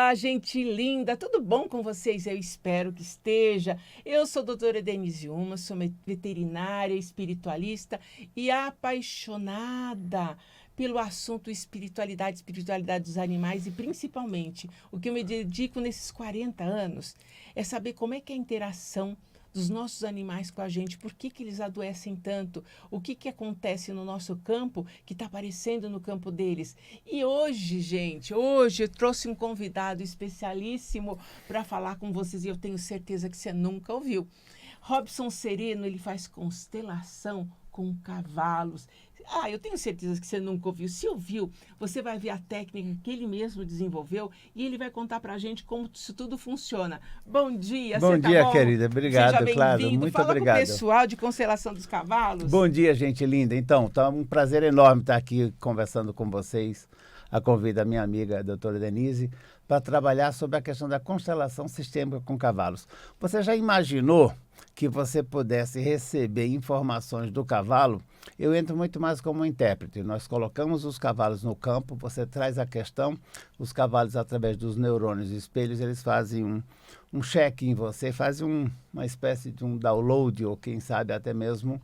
Olá, gente linda, tudo bom com vocês? Eu espero que esteja. Eu sou a doutora Denise Uma, sou veterinária, espiritualista e apaixonada pelo assunto espiritualidade dos animais e principalmente o que eu me dedico nesses 40 anos é saber como é que é a interação dos nossos animais com a gente, por que eles adoecem tanto, o que acontece no nosso campo que está aparecendo no campo deles. E hoje, gente, hoje eu trouxe um convidado especialíssimo para falar com vocês e eu tenho certeza que você nunca ouviu. Robson Sereno, ele faz constelação com cavalos. Eu tenho certeza que você nunca ouviu. Se ouviu, você vai ver a técnica que ele mesmo desenvolveu e ele vai contar para a gente como isso tudo funciona. Bom dia, Bom você tá dia, bom? querida. Obrigado, Seja claro. bem-vindo. Muito Fala obrigado. com o pessoal de Constelação dos Cavalos. Bom dia, gente linda. Então, tá um prazer enorme estar aqui conversando com vocês, a convite da minha amiga, a doutora Denise, para trabalhar sobre a questão da constelação sistêmica com cavalos. Você já imaginou que você pudesse receber informações do cavalo? Eu entro muito mais como intérprete. Nós colocamos os cavalos no campo, você traz a questão, os cavalos, através dos neurônios e espelhos, eles fazem um check em você, fazem uma espécie de um download, ou quem sabe até mesmo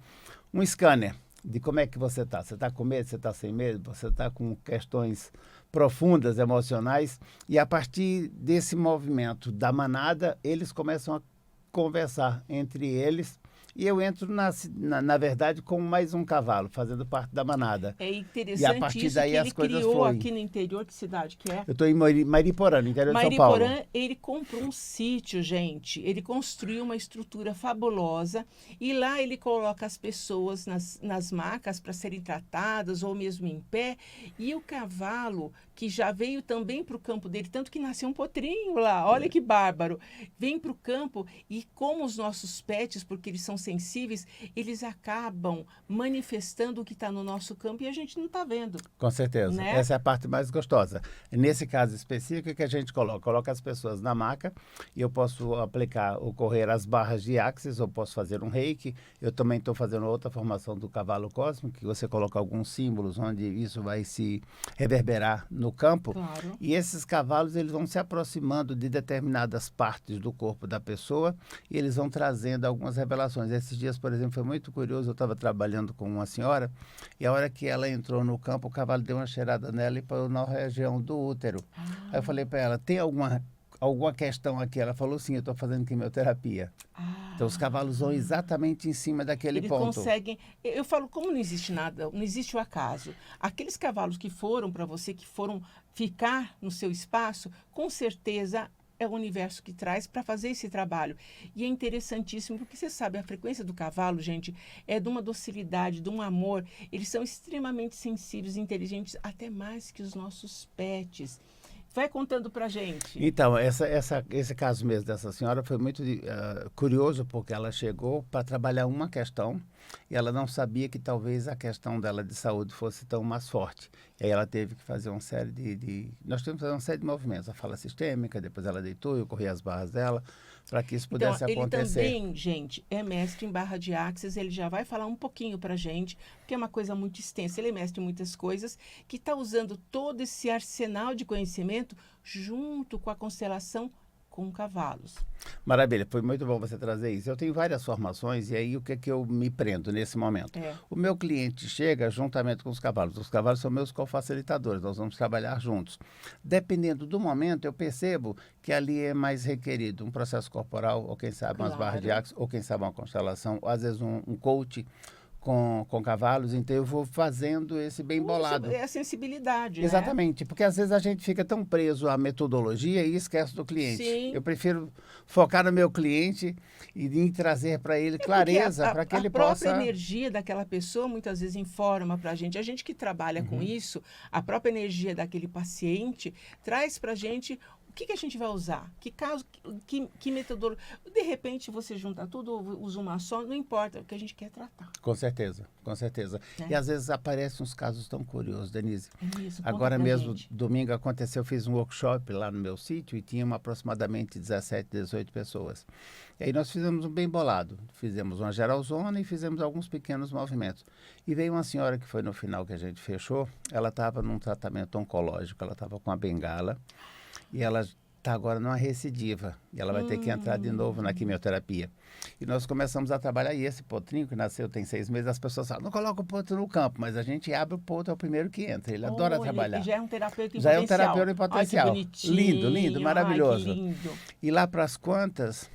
um scanner de como é que você está. Você está com medo, você está sem medo, você está com questões profundas, emocionais, e a partir desse movimento da manada, eles começam a conversar entre eles, e eu entro, na verdade, com mais um cavalo, fazendo parte da manada. É interessante e a partir isso daí que as ele coisas criou fluem. aqui no interior. Que cidade que é? Eu estou em Mariporã, no interior de São Paulo. Mariporã, ele comprou um sítio, gente. Ele construiu uma estrutura fabulosa e lá ele coloca as pessoas nas macas para serem tratadas ou mesmo em pé. E o cavalo, que já veio também para o campo dele, tanto que nasceu um potrinho lá, olha que bárbaro. Vem para o campo e como os nossos pets, porque eles são sensíveis, eles acabam manifestando o que está no nosso campo e a gente não está vendo. Com certeza. Né? Essa é a parte mais gostosa. Nesse caso específico, o que a gente coloca? Coloca as pessoas na maca e eu posso aplicar ou correr as barras de axis, ou posso fazer um reiki. Eu também estou fazendo outra formação do cavalo cósmico, que você coloca alguns símbolos onde isso vai se reverberar no campo. Claro. E esses cavalos, eles vão se aproximando de determinadas partes do corpo da pessoa e eles vão trazendo algumas revelações. Esses dias, por exemplo, foi muito curioso. Eu estava trabalhando com uma senhora e a hora que ela entrou no campo, o cavalo deu uma cheirada nela e parou na região do útero. Aí eu falei para ela, tem alguma questão aqui? Ela falou, sim, eu estou fazendo quimioterapia. Então os cavalos vão exatamente em cima daquele Eles ponto. conseguem. Eu falo, como não existe nada, não existe o acaso. Aqueles cavalos que foram para você, que foram ficar no seu espaço, com certeza é o universo que traz para fazer esse trabalho. E é interessantíssimo, porque você sabe, a frequência do cavalo, gente, é de uma docilidade, de um amor. Eles são extremamente sensíveis, inteligentes, até mais que os nossos pets. Vai contando pra gente. Então, esse caso mesmo dessa senhora foi muito curioso, porque ela chegou para trabalhar uma questão e ela não sabia que talvez a questão dela de saúde fosse tão mais forte. E aí ela teve que fazer uma série nós temos que fazer uma série de movimentos. A fala sistêmica, depois ela deitou, eu corri as barras dela, para que isso pudesse acontecer. Ele também, gente, é mestre em barra de axis, ele já vai falar um pouquinho pra gente, porque é uma coisa muito extensa. Ele é mestre em muitas coisas, que está usando todo esse arsenal de conhecimento junto com a constelação com cavalos. Maravilha, foi muito bom você trazer isso. Eu tenho várias formações e aí o que é que eu me prendo nesse momento? O meu cliente chega juntamente com os cavalos são meus cofacilitadores, nós vamos trabalhar juntos. Dependendo do momento, eu percebo que ali é mais requerido um processo corporal, ou quem sabe umas barras de axis, ou quem sabe uma constelação, ou às vezes um coach com cavalos, então eu vou fazendo esse bem bolado. É a sensibilidade, Exatamente, porque às vezes a gente fica tão preso à metodologia e esquece do cliente. Sim. Eu prefiro focar no meu cliente e trazer para ele clareza, para que ele possa... A própria energia daquela pessoa muitas vezes informa para a gente. A gente que trabalha com isso, a própria energia daquele paciente traz para a gente o que a gente vai usar, que caso, que metodologia. De repente você junta tudo, usa uma só, não importa, o que a gente quer tratar. Com certeza, com certeza. E às vezes aparecem uns casos tão curiosos, Denise. Isso, agora mesmo, domingo aconteceu, eu fiz um workshop lá no meu sítio e tinha aproximadamente 17, 18 pessoas. E aí nós fizemos um bem bolado. Fizemos uma geralzona e fizemos alguns pequenos movimentos. E veio uma senhora que foi no final que a gente fechou, ela estava num tratamento oncológico, ela estava com a bengala. E ela está agora numa recidiva. E ela vai ter que entrar de novo na quimioterapia. E nós começamos a trabalhar, e esse potrinho que nasceu tem 6 meses, as pessoas falam, não coloca o potro no campo, mas a gente abre o potro, é o primeiro que entra. Ele adora trabalhar. Ele já é um terapeuta em já potencial. é um terapeuta em potencial. Ai, que bonitinho. Lindo, lindo, maravilhoso. Ai, que lindo. E lá para as quantas,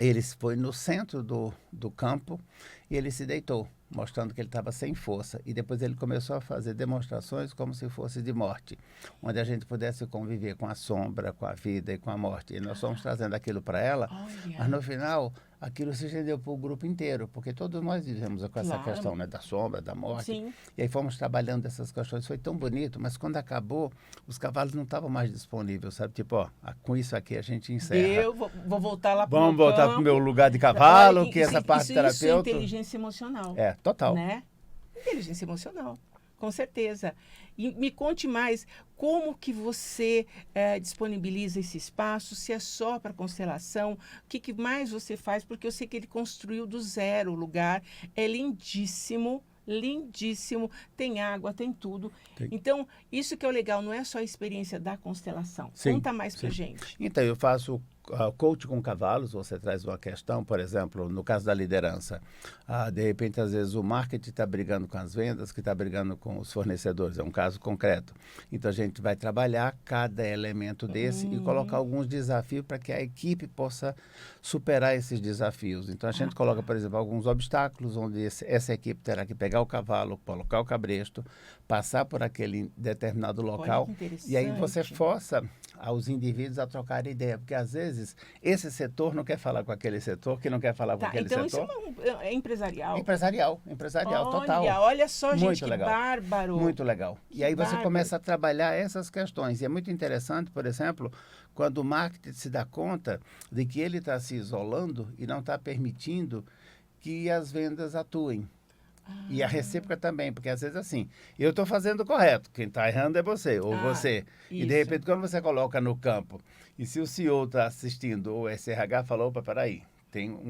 ele foi no centro do campo e ele se deitou, mostrando que ele estava sem força. E depois ele começou a fazer demonstrações como se fosse de morte, onde a gente pudesse conviver com a sombra, com a vida e com a morte. E nós fomos trazendo aquilo para ela, mas no final aquilo se estendeu para o grupo inteiro, porque todos nós vivemos com essa questão, né, da sombra, da morte. Sim. E aí fomos trabalhando essas questões. Foi tão bonito, mas quando acabou, os cavalos não estavam mais disponíveis, sabe? Tipo, ó, com isso aqui a gente encerra. Eu vou voltar lá para o Vamos voltar para o meu lugar de cavalo, que essa parte terapeuta... Isso é inteligência emocional. É, total. Né? Inteligência emocional, com certeza. E me conte mais, como que você disponibiliza esse espaço, se é só para constelação, o que mais você faz? Porque eu sei que ele construiu do zero o lugar, é lindíssimo, lindíssimo, tem água, tem tudo. Sim. Então, isso que é o legal, não é só a experiência da constelação. Sim, conta mais pra gente. Então, eu faço coach com cavalos, você traz uma questão, por exemplo, no caso da liderança, de repente, às vezes, o marketing está brigando com as vendas, que está brigando com os fornecedores, é um caso concreto. Então, a gente vai trabalhar cada elemento desse e colocar alguns desafios para que a equipe possa superar esses desafios. Então, a gente coloca, por exemplo, alguns obstáculos, onde essa equipe terá que pegar o cavalo, colocar o cabresto, passar por aquele determinado local, e aí você força aos indivíduos a trocar ideia, porque às vezes esse setor não quer falar com aquele setor, que não quer falar com aquele setor. Então isso é empresarial. Empresarial, total. Olha só, gente, muito que legal. Bárbaro. Muito legal. Que e aí você bárbaro. começa a trabalhar essas questões. E é muito interessante, por exemplo, quando o marketing se dá conta de que ele está se isolando e não está permitindo que as vendas atuem. E a recíproca também, porque às vezes assim, eu estou fazendo o correto, quem está errando é você, ou você. Isso. E de repente, quando você coloca no campo, e se o CEO está assistindo, ou o SRH falou, opa, peraí,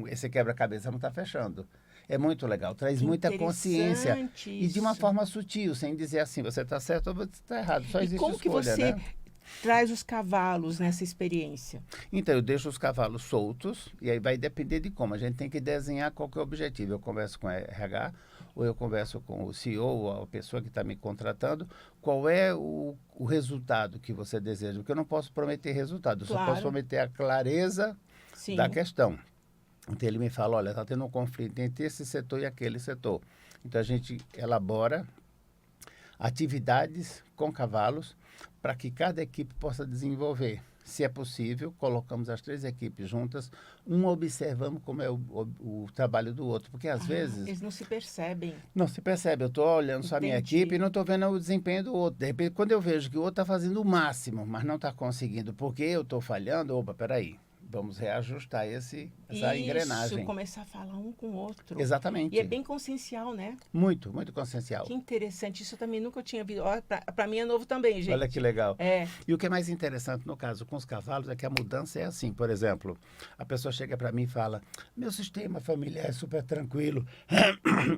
esse quebra-cabeça não está fechando. É muito legal, traz muita consciência. Isso. E de uma forma sutil, sem dizer assim, você está certo ou você está errado. Só existe como escolha, que você né? traz os cavalos nessa experiência? Então, eu deixo os cavalos soltos, e aí vai depender de como. A gente tem que desenhar qual que é o objetivo. Eu converso com o RH, ou eu converso com o CEO, ou a pessoa que está me contratando, qual é o resultado que você deseja. Porque eu não posso prometer resultado, eu só posso prometer a clareza da questão. Então, ele me fala, olha, está tendo um conflito entre esse setor e aquele setor. Então, a gente elabora atividades com cavalos para que cada equipe possa desenvolver. Se é possível, colocamos as 3 equipes juntas, observando como é o trabalho do outro, porque às vezes... Eles não se percebem. Não se percebe, eu estou olhando só a minha equipe e não estou vendo o desempenho do outro. De repente, quando eu vejo que o outro está fazendo o máximo, mas não está conseguindo, porque eu estou falhando, opa, peraí. Vamos reajustar essa engrenagem. Isso, começar a falar um com o outro. Exatamente. E é bem consciencial, né? Muito, muito consciencial. Que interessante. Isso eu também nunca tinha visto. Para mim é novo também, gente. Olha que legal. É. E o que é mais interessante, no caso, com os cavalos, é que a mudança é assim. Por exemplo, a pessoa chega para mim e fala, meu sistema familiar é super tranquilo,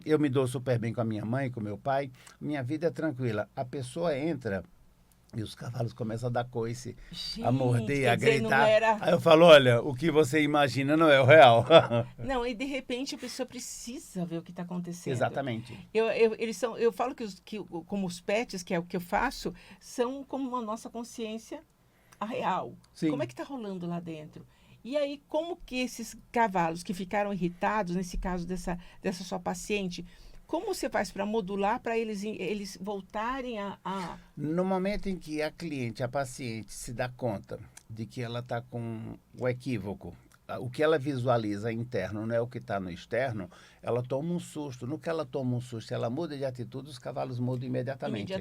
eu me dou super bem com a minha mãe, com meu pai, minha vida é tranquila. A pessoa entra... E os cavalos começam a dar coice, a morder, a gritar. Aí eu falo, olha, o que você imagina não é o real. Não, e de repente a pessoa precisa ver o que está acontecendo. Exatamente. Eu falo que como os pets, que é o que eu faço, são como a nossa consciência a real. Sim. Como é que está rolando lá dentro? E aí, como que esses cavalos que ficaram irritados, nesse caso dessa sua paciente... Como você faz para modular, para eles voltarem a... No momento em que a cliente, a paciente, se dá conta de que ela está com o equívoco, o que ela visualiza interno não é o que está no externo, ela toma um susto. No que ela toma um susto, ela muda de atitude, os cavalos mudam imediatamente.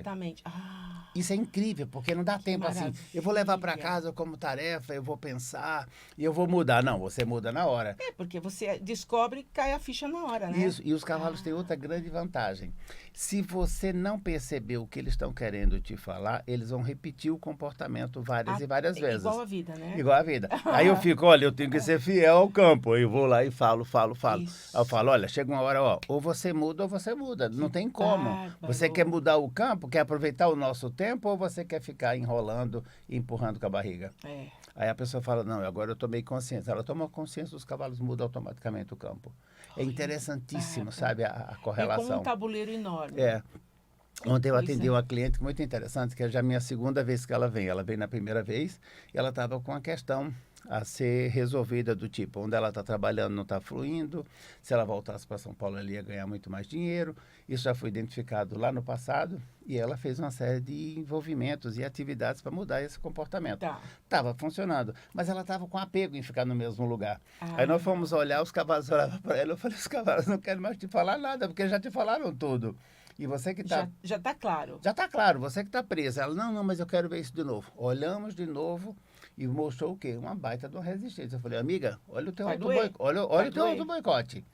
Isso é incrível, porque não dá tempo assim. Eu vou levar para casa como tarefa, eu vou pensar e eu vou mudar. Não, você muda na hora. É, porque você descobre e cai a ficha na hora, né? Isso, e os cavalos têm outra grande vantagem. Se você não perceber o que eles estão querendo te falar, eles vão repetir o comportamento várias e várias vezes. Igual a vida, né? Igual a vida. Aí eu fico, olha, eu tenho que ser fiel ao campo. Eu vou lá e falo. Isso. Aí eu falo, olha, chega uma hora, ou você muda ou você muda. Não tem como. Você quer mudar o campo, quer aproveitar o nosso tempo ou você quer ficar enrolando e empurrando com a barriga? Aí a pessoa fala, não, agora eu tomei consciência. Ela toma consciência, os cavalos mudam automaticamente o campo. É interessantíssimo, sabe, a correlação. É como um tabuleiro enorme. É. Ontem eu Pois atendi é. uma cliente muito interessante, que é já a minha segunda vez que ela vem. Ela veio na primeira vez e ela estava com uma questão a ser resolvida do tipo, onde ela está trabalhando não está fluindo, se ela voltasse para São Paulo ela ia ganhar muito mais dinheiro. Isso já foi identificado lá no passado e ela fez uma série de envolvimentos e atividades para mudar esse comportamento. Tá. Estava funcionando, mas ela estava com apego em ficar no mesmo lugar. Aí Ah, nós fomos olhar, os cavalos olhavam para ela, eu falei, os cavalos não querem mais te falar nada, porque já te falaram tudo. E você que está... já está claro. Já está claro, você que está presa. Ela, não, mas eu quero ver isso de novo. Olhamos de novo e mostrou o quê? Uma baita de uma resistência. Eu falei, amiga, olha o teu Vai outro doer. olha Vai o teu doer. outro boicote.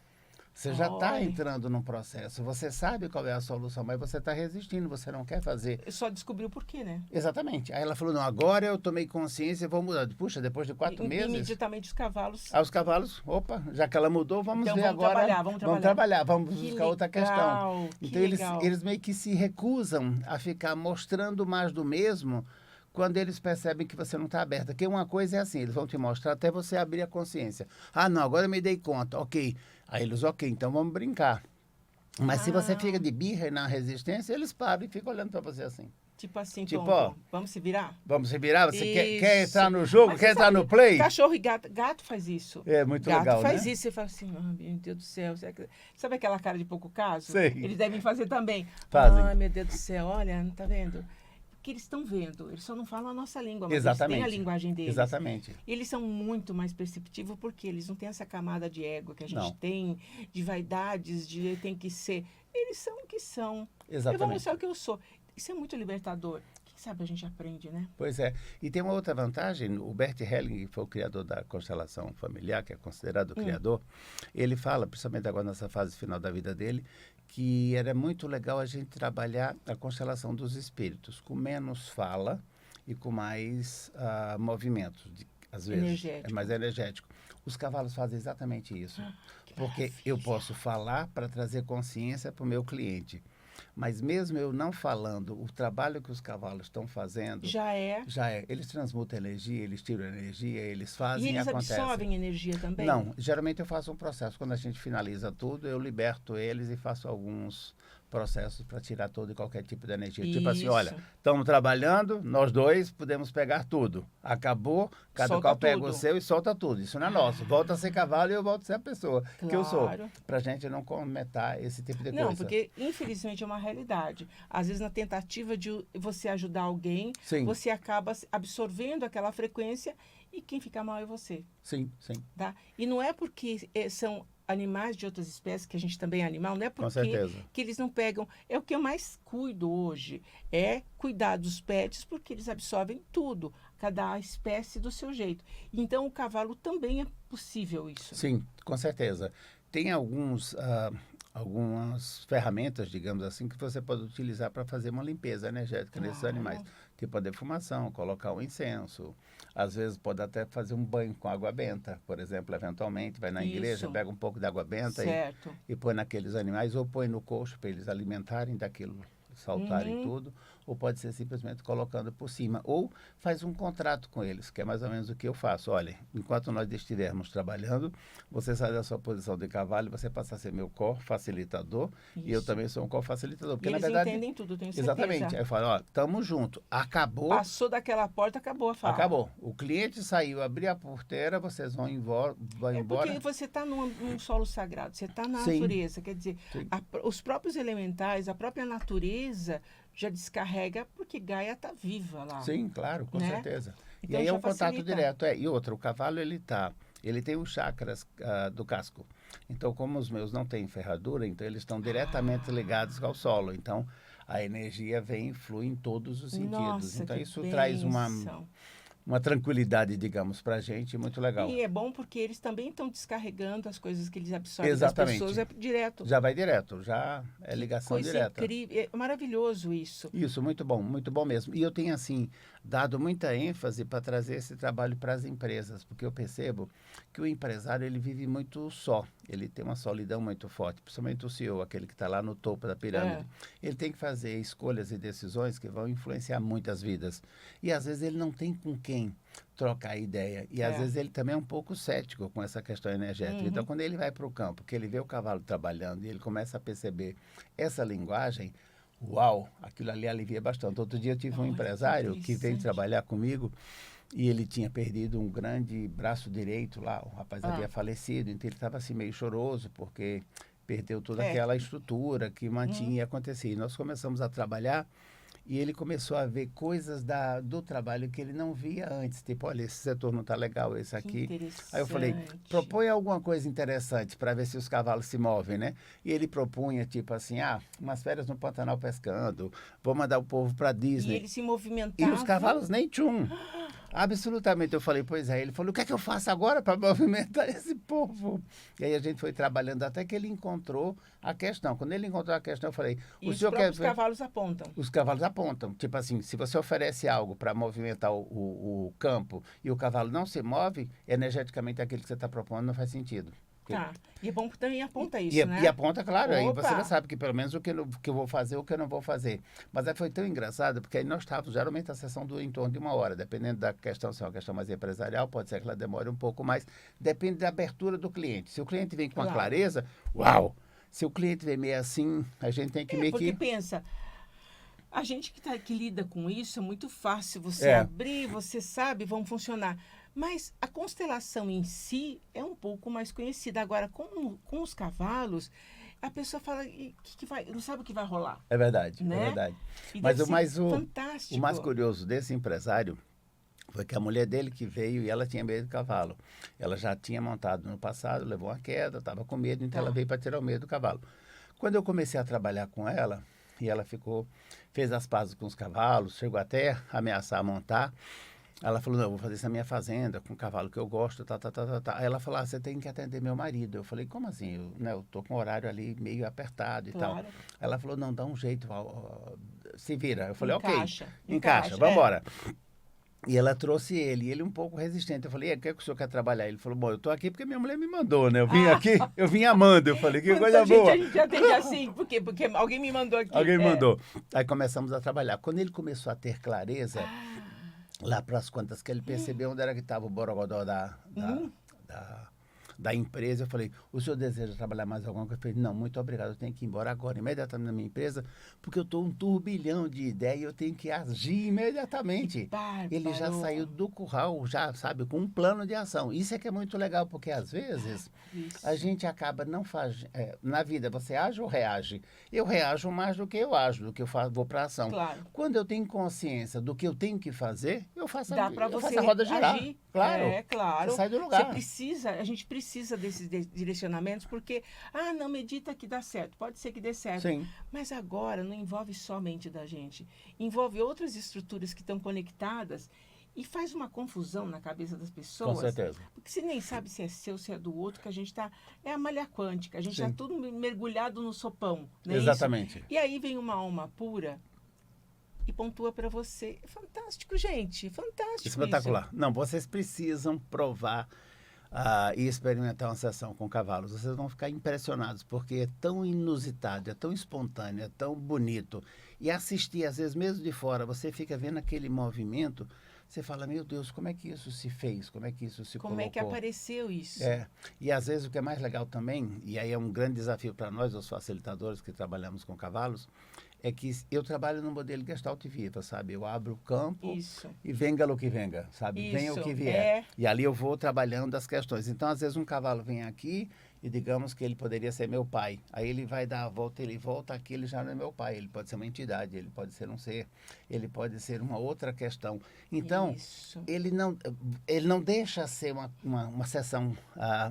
Você já está Olha. entrando num processo, você sabe qual é a solução, mas você está resistindo, você não quer fazer. Só descobriu por quê, né? Exatamente. Aí ela falou, não, agora eu tomei consciência e vou mudar. Puxa, depois de 4 meses... Imediatamente os cavalos. Aí os cavalos, opa, já que ela mudou, vamos Então ver vamos agora. trabalhar, vamos trabalhar. Vamos Que buscar outra questão. legal, que Então legal. eles meio que se recusam a ficar mostrando mais do mesmo quando eles percebem que você não está aberta. Porque uma coisa é assim, eles vão te mostrar até você abrir a consciência. Ah, não, agora eu me dei conta, ok. Aí eles, ok, então vamos brincar. Mas se você fica de birra e na resistência, eles param e ficam olhando para você assim. Tipo assim, Tipo, tonto, vamos se virar? Vamos se virar? Você quer Isso. entrar no jogo? Mas Quer você entrar sabe, no play? Cachorro e gato faz isso. É muito Gato legal, faz né? isso. Você fala assim, meu Deus do céu. Sabe aquela cara de pouco caso? Sei. Eles devem fazer também. Fazem. Ai, meu Deus do céu, olha, não tá vendo? Que eles estão vendo. Eles só não falam a nossa língua, mas Exatamente. eles têm a linguagem deles. Exatamente. E eles são muito mais perceptivos porque eles não têm essa camada de ego que a gente Não. tem, de vaidades, de tem que ser. Eles são o que são. Eu vou Exatamente. mostrar o que eu sou. Isso é muito libertador. Quem sabe a gente aprende, né? Pois é. E tem uma outra vantagem, o Bert Helling, que foi o criador da constelação familiar, que é considerado o criador, ele fala, principalmente agora nessa fase final da vida dele, que era muito legal a gente trabalhar a constelação dos espíritos, com menos fala e com mais movimentos, às vezes. Energético. É mais energético. Os cavalos fazem exatamente isso. Que Porque maravilha. eu posso falar para trazer consciência para o meu cliente. Mas mesmo eu não falando, o trabalho que os cavalos estão fazendo Já é. já é. Eles transmutam energia, eles tiram energia, eles E fazem e eles acontece. absorvem energia também? Não, geralmente eu faço um processo. Quando a gente finaliza tudo, eu liberto eles e faço alguns processos para tirar todo e qualquer tipo de energia. Tipo assim, Isso. olha, estamos trabalhando, nós dois podemos pegar tudo. Acabou, cada Solta qual pega tudo. o seu e solta tudo. Isso não é nosso. Volta a ser cavalo e eu volto a ser a pessoa que eu sou. Claro. Para a gente não cometer esse tipo de Não, coisa. porque infelizmente é uma realidade. Às vezes, na tentativa de você ajudar alguém, Sim, você acaba absorvendo aquela frequência e quem fica mal é você. sim, sim, Tá? E não é porque são animais de outras espécies, que a gente também é animal, não é com porque certeza. que eles não pegam. É o que eu mais cuido hoje, é cuidar dos pets, porque eles absorvem tudo, cada espécie do seu jeito. Então, o cavalo também é possível isso. Sim, com certeza. Tem algumas ferramentas, digamos assim, que você pode utilizar para fazer uma limpeza energética nesses Claro. animais. Tipo a defumação, colocar um incenso. Às vezes pode até fazer um banho com água benta, por exemplo, eventualmente. Vai na igreja, Isso. pega um pouco de água benta Certo. e põe naqueles animais, ou põe no coxo para eles alimentarem daquilo, saltarem tudo, ou pode ser simplesmente colocando por cima. Ou faz um contrato com eles, que é mais ou menos o que eu faço. Olha, enquanto nós estivermos trabalhando, você sai da sua posição de cavalo, você passa a ser meu co-facilitador, e eu Isso. também sou um co-facilitador. E Porque, na eles verdade, entendem tudo, tenho certeza. exatamente. Aí eu falo, ó, tamo junto. Acabou, Passou daquela porta, acabou a fala. acabou. O cliente saiu, abri a porteira, vocês vão embora, É embora. porque você está num solo sagrado, você está na Sim. natureza. Quer dizer, Sim. os próprios elementais, a própria natureza já descarrega porque Gaia está viva lá. Sim, claro, com Né? certeza. Então e aí é já um contato facilita. direto. E outra, o cavalo ele tem os chakras do casco. Então, como os meus não têm ferradura, então eles estão diretamente ligados ao solo. Então, a energia vem e flui em todos os sentidos. Nossa, Então, que isso traz bênção. uma tranquilidade, digamos, para a gente muito legal. E é bom porque eles também estão descarregando as coisas que eles absorvem Exatamente. das pessoas direto. Já vai direto, já é ligação Coisa direta. incrível, é maravilhoso isso. Isso, muito bom mesmo. E eu tenho, assim, dado muita ênfase para trazer esse trabalho para as empresas, porque eu percebo que o empresário, ele vive muito só. Ele tem uma solidão muito forte, principalmente o CEO, aquele que está lá no topo da pirâmide. Ele tem que fazer escolhas e decisões que vão influenciar muitas vidas. E, às vezes, ele não tem com quem trocar ideia. E às vezes ele também é um pouco cético com essa questão energética. Então, quando ele vai para o campo, que ele vê o cavalo trabalhando e ele começa a perceber essa linguagem, uau, aquilo ali alivia bastante. Outro dia eu tive um empresário que veio trabalhar comigo e ele tinha perdido um grande braço direito lá, o rapaz havia falecido, então ele estava assim meio choroso porque perdeu toda aquela estrutura que mantinha e acontecia. E nós começamos a trabalhar e ele começou a ver coisas do trabalho que ele não via antes. Tipo, olha, esse setor não está legal, esse aqui. Aí eu falei, propõe alguma coisa interessante para ver se os cavalos se movem, né? E ele propunha, tipo assim, umas férias no Pantanal pescando, vou mandar o povo para Disney. E ele se movimentava. E os cavalos nem tchum. Absolutamente. Eu falei, pois é. Ele falou, o que é que eu faço agora para movimentar esse povo? E aí a gente foi trabalhando até que ele encontrou a questão. Quando ele encontrou a questão, eu falei, os cavalos apontam. Os cavalos apontam. Tipo assim, se você oferece algo para movimentar o campo e o cavalo não se move, energeticamente aquilo que você está propondo não faz sentido. Tá. E é bom que também aponta isso, né? E aponta, claro. Aí você já sabe que pelo menos o que eu vou fazer, o que eu não vou fazer. Mas aí foi tão engraçado, porque aí nós estávamos, geralmente a sessão dura em torno de 1 hora, dependendo da questão, se é uma questão mais empresarial, pode ser que ela demore um pouco mais, depende da abertura do cliente. Se o cliente vem com a clareza, uau! Se o cliente vem meio assim, a gente tem que meio que... Porque pensa... A gente que lida com isso, é muito fácil você abrir, você sabe, vão funcionar. Mas a constelação em si é um pouco mais conhecida. Agora, com os cavalos, a pessoa fala que vai, não sabe o que vai rolar. É verdade, né? É verdade. E mas fantástico. O mais curioso desse empresário foi que a mulher dele que veio e ela tinha medo do cavalo. Ela já tinha montado no passado, levou uma queda, estava com medo, então ela veio para tirar o medo do cavalo. Quando eu comecei a trabalhar com ela, e ela fez as pazes com os cavalos, chegou até a ameaçar montar. Ela falou, não, eu vou fazer isso na minha fazenda, com o cavalo que eu gosto, tá. Aí ela falou, você tem que atender meu marido. Eu falei, como assim? Eu tô com o horário ali meio apertado e tal. Ela falou, não, dá um jeito, se vira. Eu falei, encaixa, vamos embora. E ela trouxe ele, e ele um pouco resistente. Eu falei, o que é que o senhor quer trabalhar? Ele falou, bom, eu tô aqui porque minha mulher me mandou, né? Eu vim aqui, eu vim amando. Eu falei, que coisa boa. A gente atende assim, porque alguém me mandou aqui. Alguém me mandou. Aí começamos a trabalhar. Quando ele começou a ter clareza, lá para as contas, que ele percebeu onde era que estava o borogodó da empresa, eu falei, o senhor deseja trabalhar mais alguma coisa? Eu falei, não, muito obrigado, eu tenho que ir embora agora, imediatamente na minha empresa, porque eu estou um turbilhão de ideias e eu tenho que agir imediatamente. Ele já saiu do curral, já sabe, com um plano de ação. Isso é que é muito legal, porque às vezes a gente acaba não fazendo... na vida, você age ou reage? Eu reajo mais do que eu ajo, do que eu vou para ação. Claro. Quando eu tenho consciência do que eu tenho que fazer, eu faço a roda girar. Agir. Claro. Claro. Você sai do lugar. A gente precisa desses direcionamentos, porque, não, medita que dá certo. Pode ser que dê certo. Sim. Mas agora não envolve só a mente da gente. Envolve outras estruturas que estão conectadas e faz uma confusão na cabeça das pessoas. Com certeza. Porque você nem sabe se é seu, se é do outro, que a gente está... É a malha quântica. A gente está tudo mergulhado no sopão. Não é Exatamente. isso? E aí vem uma alma pura e pontua para você. É fantástico, gente. Fantástico. Espetacular. Isso. Não, vocês precisam provar e experimentar uma sessão com cavalos. Vocês vão ficar impressionados, porque é tão inusitado, é tão espontâneo, é tão bonito. E assistir, às vezes, mesmo de fora, você fica vendo aquele movimento, você fala, meu Deus, como é que isso se fez? Como é que isso se colocou? Como é que apareceu isso? E às vezes o que é mais legal também, e aí é um grande desafio para nós, os facilitadores que trabalhamos com cavalos, é que eu trabalho no modelo Gestalt Viva, sabe? Eu abro o campo e venga o que venga, sabe? Venha o que vier. E ali eu vou trabalhando as questões. Então, às vezes, um cavalo vem aqui e digamos que ele poderia ser meu pai. Aí ele vai dar a volta, ele volta aqui, ele já não é meu pai. Ele pode ser uma entidade, ele pode ser um ser, ele pode ser uma outra questão. Então, ele não deixa ser uma sessão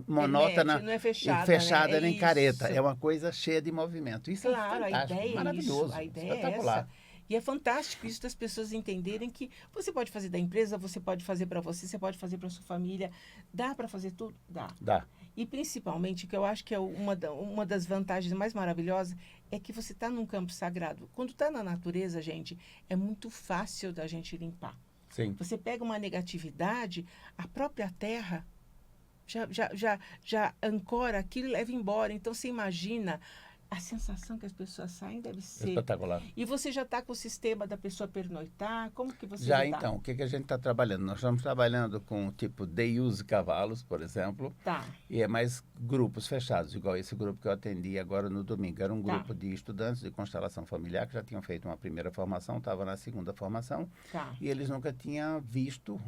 monótona, não é fechada, fechada né? nem careta. É uma coisa cheia de movimento. Isso é fantástico, a ideia maravilhoso, a ideia espetacular. É essa. E é fantástico isso das pessoas entenderem que você pode fazer da empresa, você pode fazer para você pode fazer para sua família. Dá para fazer tudo? Dá. E principalmente, que eu acho que é uma das vantagens mais maravilhosas, é que você está num campo sagrado. Quando está na natureza, gente, é muito fácil da gente limpar. Sim. Você pega uma negatividade, a própria terra já ancora aquilo e leva embora. Então, você imagina a sensação que as pessoas saem deve ser... Espetacular. E você já está com o sistema da pessoa pernoitar? Como que você Já tá? então, o que a gente está trabalhando? Nós estamos trabalhando com tipo day use cavalos, por exemplo, Tá. e é mais grupos fechados, igual esse grupo que eu atendi agora no domingo. Era um Tá. grupo de estudantes de constelação familiar que já tinham feito uma primeira formação, estava na segunda formação, Tá. e eles nunca tinham visto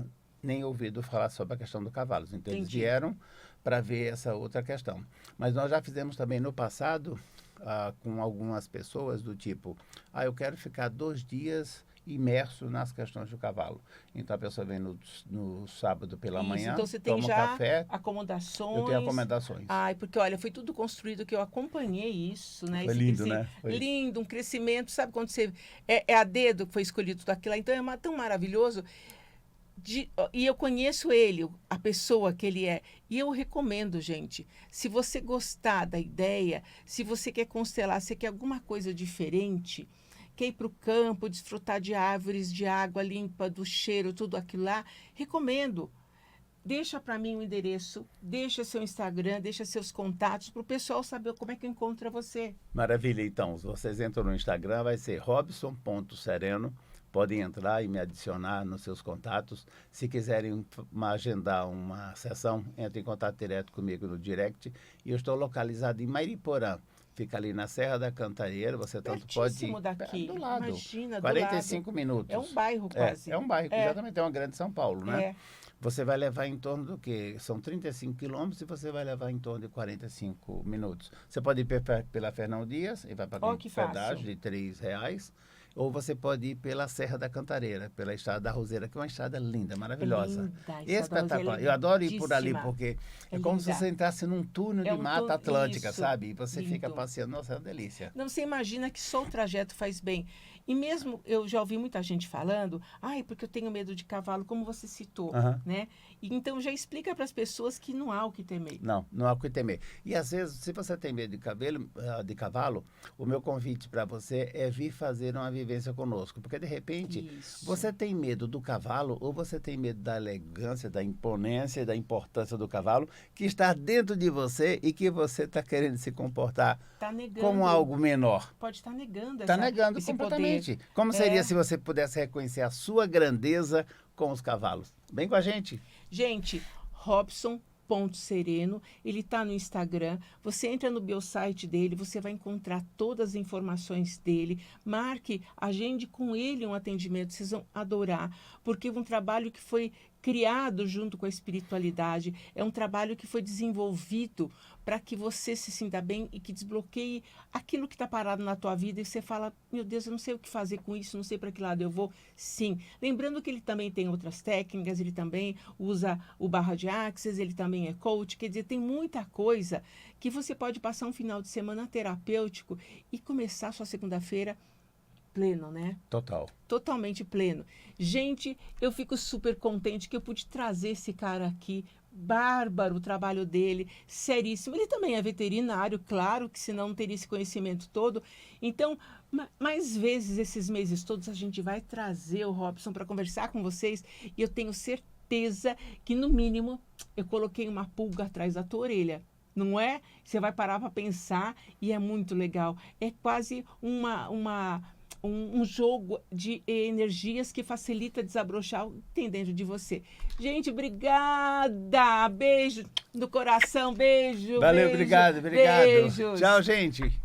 nem ouvido falar sobre a questão dos cavalos. Então, eles Entendi. vieram para ver essa outra questão. Mas nós já fizemos também no passado, com algumas pessoas do tipo, eu quero ficar 2 dias imerso nas questões do cavalo. Então, a pessoa vem no sábado pela Isso, manhã, então você tem toma um já café, acomodações. eu tenho recomendações. Ai, porque olha, foi tudo construído que eu acompanhei isso, né? Foi Esse lindo, né? Foi. Lindo, um crescimento, sabe quando você... É a dedo que foi escolhido tudo aquilo lá, então é tão maravilhoso. E eu conheço ele, a pessoa que ele é. E eu recomendo, gente, se você gostar da ideia, se você quer constelar, se quer alguma coisa diferente, quer ir para o campo, desfrutar de árvores, de água limpa, do cheiro, tudo aquilo lá, recomendo. Deixa para mim o endereço, deixa seu Instagram, deixa seus contatos para o pessoal saber como é que encontra você. Maravilha, então, se vocês entram no Instagram, vai ser robson.sereno. Podem entrar e me adicionar nos seus contatos. Se quiserem agendar uma sessão, entre em contato direto comigo no direct. E eu estou localizado em Mairiporã. Fica ali na Serra da Cantareira. Você tanto pode... Pertíssimo daqui. Do lado. Imagina, 45 do lado. minutos. É um bairro quase. É um bairro, exatamente. É uma grande São Paulo, né? É. Você vai levar em torno do quê? São 35 quilômetros e você vai levar em torno de 45 minutos. Você pode ir pela Fernão Dias e vai pagar um pedágio de R$3. Ou você pode ir pela Serra da Cantareira, pela Estrada da Roseira, que é uma estrada linda, maravilhosa. Linda, espetacular. Eu adoro ir por ali, porque é como se você entrasse num túnel de mata atlântica, sabe? E você fica passeando. Nossa, é uma delícia. Não, você imagina que só o trajeto faz bem. E mesmo, eu já ouvi muita gente falando, porque eu tenho medo de cavalo, como você citou, né? E, então, já explica para as pessoas que não há o que temer. Não há o que temer. E, às vezes, se você tem medo de cavalo, o meu convite para você é vir fazer uma vivência conosco. Porque, de repente, você tem medo do cavalo ou você tem medo da elegância, da imponência e da importância do cavalo que está dentro de você e que você está querendo se comportar como algo menor. Pode estar negando Está negando completamente. Poder. Como seria se você pudesse reconhecer a sua grandeza com os cavalos? Vem com a gente. Gente, Robson.sereno, ele está no Instagram. Você entra no biosite dele, você vai encontrar todas as informações dele. Marque, agende com ele um atendimento, vocês vão adorar. Porque é um trabalho que foi criado junto com a espiritualidade, é um trabalho que foi desenvolvido para que você se sinta bem e que desbloqueie aquilo que está parado na tua vida e você fala, meu Deus, eu não sei o que fazer com isso, não sei para que lado eu vou. Sim, lembrando que ele também tem outras técnicas, ele também usa o barra de axis, ele também é coach, quer dizer, tem muita coisa que você pode passar um final de semana terapêutico e começar a sua segunda-feira pleno, né? Total. Totalmente pleno. Gente, eu fico super contente que eu pude trazer esse cara aqui. Bárbaro o trabalho dele, seríssimo. Ele também é veterinário, claro, que senão não teria esse conhecimento todo. Então, mais vezes, esses meses todos, a gente vai trazer o Robson para conversar com vocês. E eu tenho certeza que, no mínimo, eu coloquei uma pulga atrás da tua orelha. Não é? Você vai parar para pensar e é muito legal. É quase um jogo de energias que facilita desabrochar o que tem dentro de você. Gente, obrigada! Beijo no coração, beijo. Valeu, beijo, obrigado. Beijos. Tchau, gente.